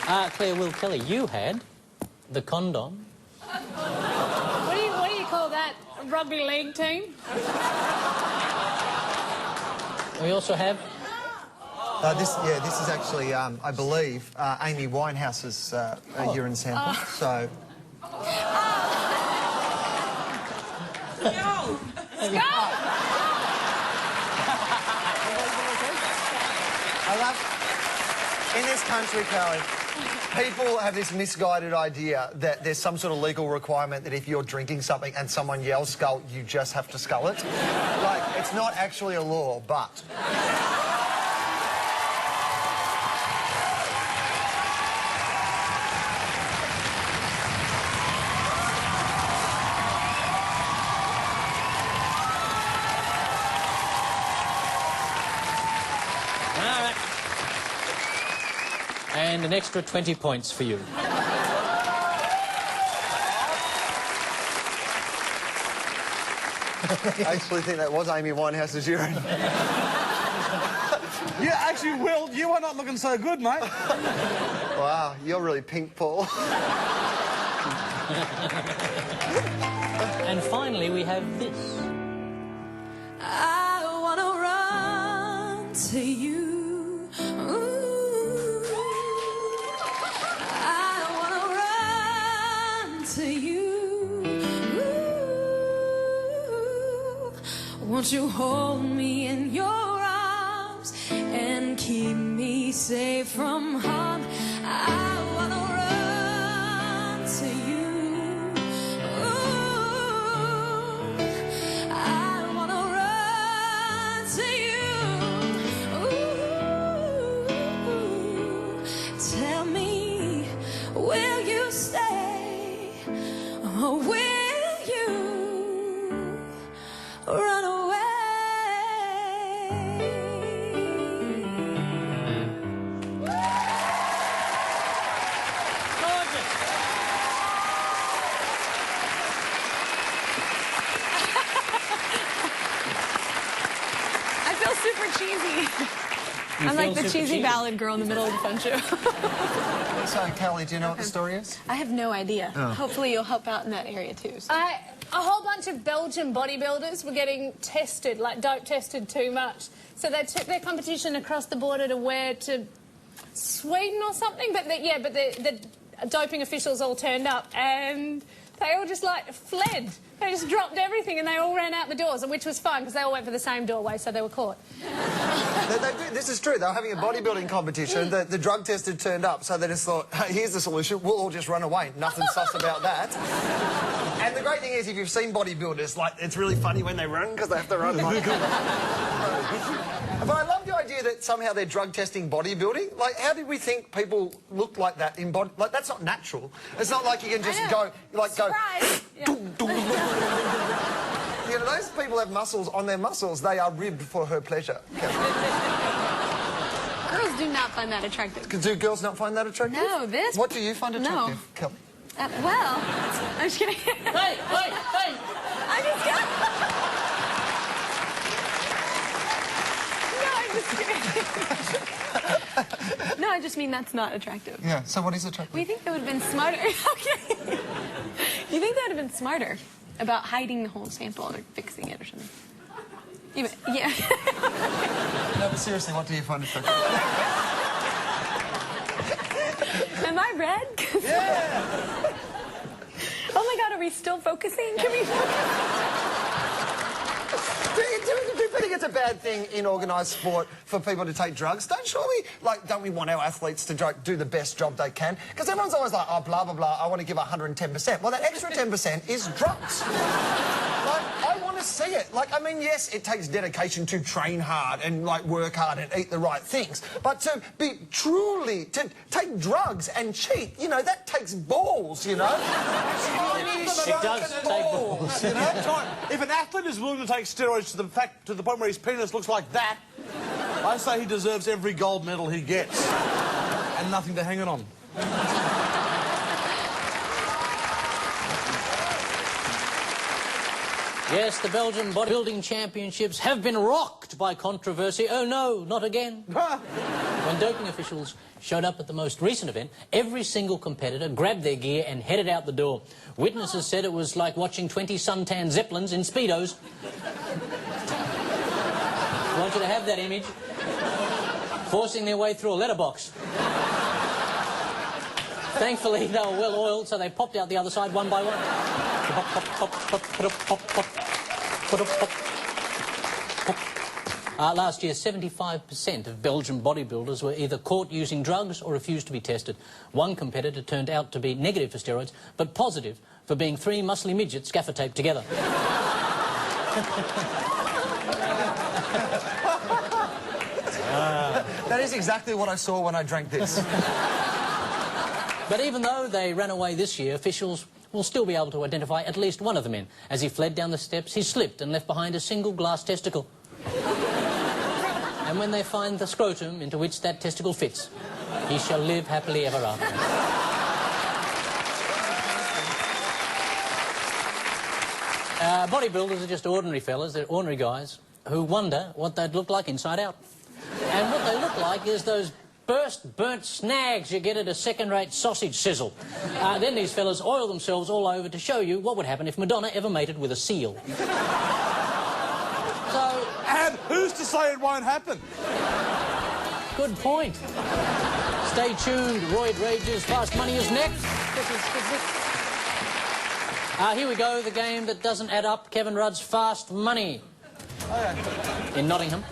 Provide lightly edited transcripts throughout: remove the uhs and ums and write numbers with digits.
Claire, Will Kelly, you had the condom. What do you call that? A rugby league team? We also have... This is actually, I believe, Amy Winehouse's urine sample, so... Go! I love... In this country, Kelly, people have this misguided idea that there's some sort of legal requirement that if you're drinking something and someone yells skull, you just have to skull it. Like, it's not actually a law, but... And an extra 20 points for you. I actually think that was Amy Winehouse's urine. Yeah, actually, Will, you are not looking so good, mate. Wow, you're really pink, Paul. And finally, we have this. I wanna run to you. Ooh. I wanna run to you. Ooh. Won't you hold me in your arms and keep me safe from harm? I wanna run to you. Tell me, will you stay, or will you run away? Gorgeous. I feel super cheesy. I'm like the cheesy ballad girl in the middle of the fun show. So, Kelly, do you know what the story is? I have no idea. Oh. Hopefully you'll help out in that area too. So. A whole bunch of Belgian bodybuilders were getting tested, like dope tested too much. So they took their competition across the border to where, to Sweden or something. But the doping officials all turned up and they all just like fled. They just dropped everything and they all ran out the doors, which was fun because they all went for the same doorway, so they were caught. This is true. They were having a bodybuilding competition. The drug test had turned up, so they just thought, hey, here's the solution. We'll all just run away. Nothing sus about that. And the great thing is, if you've seen bodybuilders, like, it's really funny when they run because they have to run. But I love the idea that somehow they're drug testing bodybuilding. Like, how did we think people looked like that in body? Like, that's not natural. It's not like you can just go, like, surprise. go. You know, those people have muscles on their muscles. They are ribbed for her pleasure. Girls do not find that attractive. Do girls not find that attractive? No, this... What do you find attractive, No. Kelly? Well, I'm just kidding. Hey! I'm just kidding. No, I just mean that's not attractive. Yeah, so what is attractive? We think they would have been smarter. Okay. You think they would have been smarter about hiding the whole sample or fixing it or something? Yeah. No, but seriously, what do you find attractive? Am I red? Yeah! Oh my God, are we still focusing? Can we focus? Do you think it's a bad thing in organised sport for people to take drugs? Don't we want our athletes to do the best job they can? Because everyone's always like, oh, blah, blah, blah, I want to give 110%. Well, that extra 10% is drugs. Like, I want to see it. Like, I mean, yes, it takes dedication to train hard and, like, work hard and eat the right things. But to take drugs and cheat, you know, that takes balls, you know? It does take balls. You know? If an athlete is willing to take steroids to the point where his penis looks like that, I say he deserves every gold medal he gets. And nothing to hang it on. Yes, the Belgian bodybuilding championships have been rocked by controversy. Oh no, not again. When doping officials showed up at the most recent event, every single competitor grabbed their gear and headed out the door. Witnesses said it was like watching 20 suntan Zeppelins in Speedos. I want you to have that image. Forcing their way through a letterbox. Thankfully, they were well oiled, so they popped out the other side one by one. Last year, 75% of Belgian bodybuilders were either caught using drugs or refused to be tested. One competitor turned out to be negative for steroids, but positive for being 3 muscly midgets gaffer taped together. That is exactly what I saw when I drank this. But even though they ran away this year, officials will still be able to identify at least one of the men. As he fled down the steps, he slipped and left behind a single glass testicle. And when they find the scrotum into which that testicle fits, he shall live happily ever after. Bodybuilders are just ordinary fellas. They're ordinary guys who wonder what they'd look like inside out. And what they look like is those burnt snags you get at a second-rate sausage sizzle. Then these fellas oil themselves all over to show you what would happen if Madonna ever mated with a seal. So... And who's to say it won't happen? Good point. Stay tuned. Royd Rage's Fast Money is next. Here we go, the game that doesn't add up. Kevin Rudd's Fast Money. In Nottingham,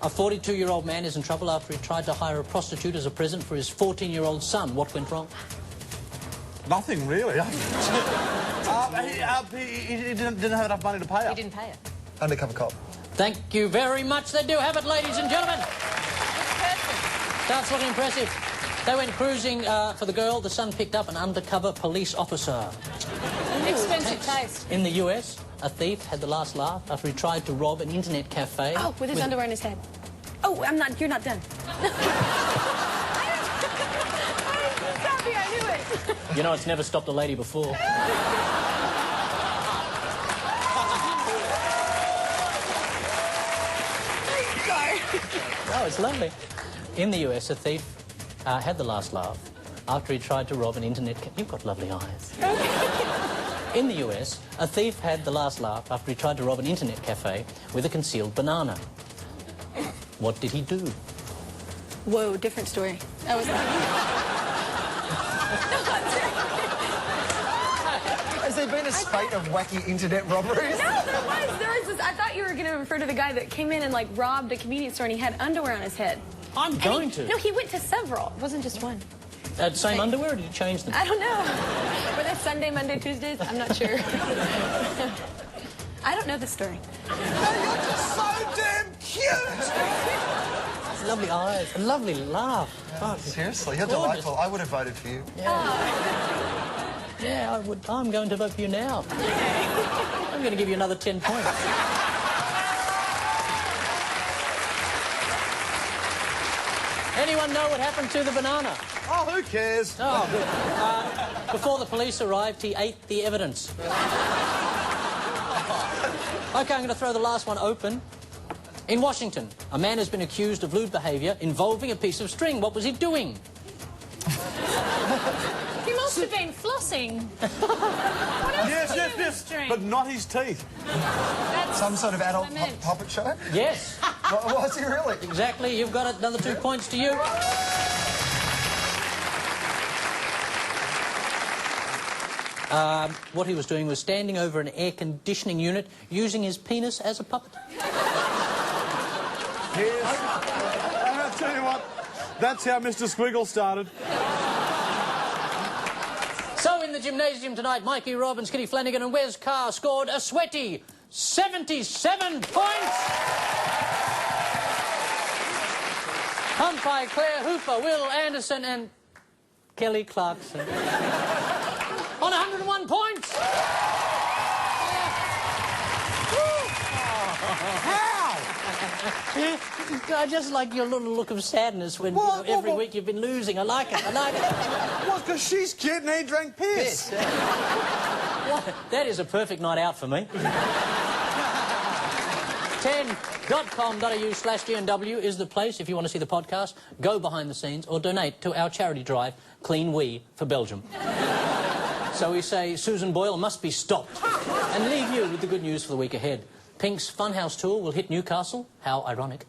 a 42-year-old man is in trouble after he tried to hire a prostitute as a present for his 14-year-old son. What went wrong? Nothing, really. He didn't have enough money to pay her. He didn't pay it. Undercover cop. Thank you very much. They do have it, ladies and gentlemen. That's looking impressive. They went cruising for the girl. The son picked up an undercover police officer. Expensive taste. In the US, a thief had the last laugh after he tried to rob an internet cafe. Oh, with his underwear in his head. Oh, you're not done. Sorry, I knew it. You know, it's never stopped a lady before. Oh, it's lovely. In the US, a thief had the last laugh after he tried to rob an internet cafe. You've got lovely eyes. In the US, a thief had the last laugh after he tried to rob an internet cafe with a concealed banana. What did he do? Whoa, different story. I was Has there been a spate of wacky internet robberies? No, there was this. I thought you were going to refer to the guy that came in and, like, robbed a convenience store and he had underwear on his head. I'm going to. No, he went to several. It wasn't just one. Same underwear, or did you change them? I don't know. Were they Sunday, Monday, Tuesdays? I'm not sure. I don't know the story. No, you're just so damn cute! Lovely eyes, a lovely laugh. Oh, seriously, you're Gorgeous. delightful. I would have voted for you. Yeah, I would. I'm going to vote for you now. I'm going to give you another 10 points. Anyone know what happened to the banana? Oh, who cares? Oh, good. Before the police arrived, he ate the evidence. OK, I'm going to throw the last one open. In Washington, a man has been accused of lewd behaviour involving a piece of string. What was he doing? He must have been flossing. Yes. But not his teeth. That's Some sort of adult what I meant. puppet show? Yes. Was he really? Exactly. You've got it. Another 2 points to you. What he was doing was standing over an air conditioning unit using his penis as a puppet. Yes. And I'll tell you what, that's how Mr. Squiggle started. So in the gymnasium tonight, Mikey Robbins, Kitty Flanagan and Wes Carr scored a sweaty 77 points. Pumped by Claire Hooper, Will Anderson and Kelly Clarkson. On 101 points. How? I just like your little look of sadness when every week you've been losing. I like it. Well, because she's cute and he drank piss. That is a perfect night out for me. 10.com.au/GNW is the place if you want to see the podcast, go behind the scenes, or donate to our charity drive, Clean We for Belgium. So we say Susan Boyle must be stopped and leave you with the good news for the week ahead. Pink's Funhouse Tour will hit Newcastle. How ironic.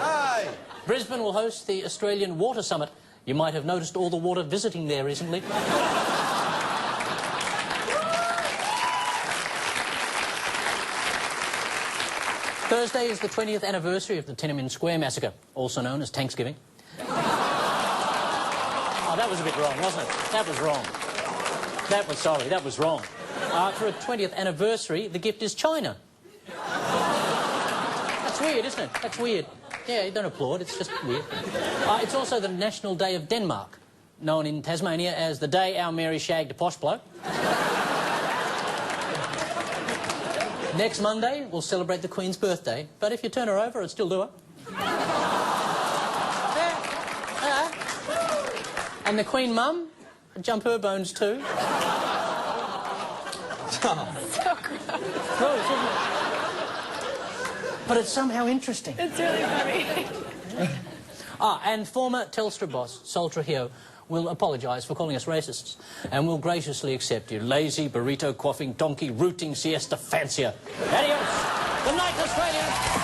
Hey! Brisbane will host the Australian Water Summit. You might have noticed all the water visiting there recently. Thursday is the 20th anniversary of the Tiananmen Square massacre, also known as Thanksgiving. Oh, that was a bit wrong, wasn't it? That was wrong. That was wrong. For a 20th anniversary, the gift is China. That's weird, isn't it? That's weird. Yeah, you don't applaud, it's just weird. It's also the National Day of Denmark, known in Tasmania as the day our Mary shagged a posh bloke. Next Monday, we'll celebrate the Queen's birthday, but if you turn her over, I'd still do it. Yeah. And the Queen Mum, jump her bones too. So gross. Gross, isn't it? But it's somehow interesting. It's really funny. And former Telstra boss, Sol Trujillo, will apologise for calling us racists and will graciously accept you lazy, burrito-quaffing, donkey-rooting siesta fancier. Adios! Good night, Australia!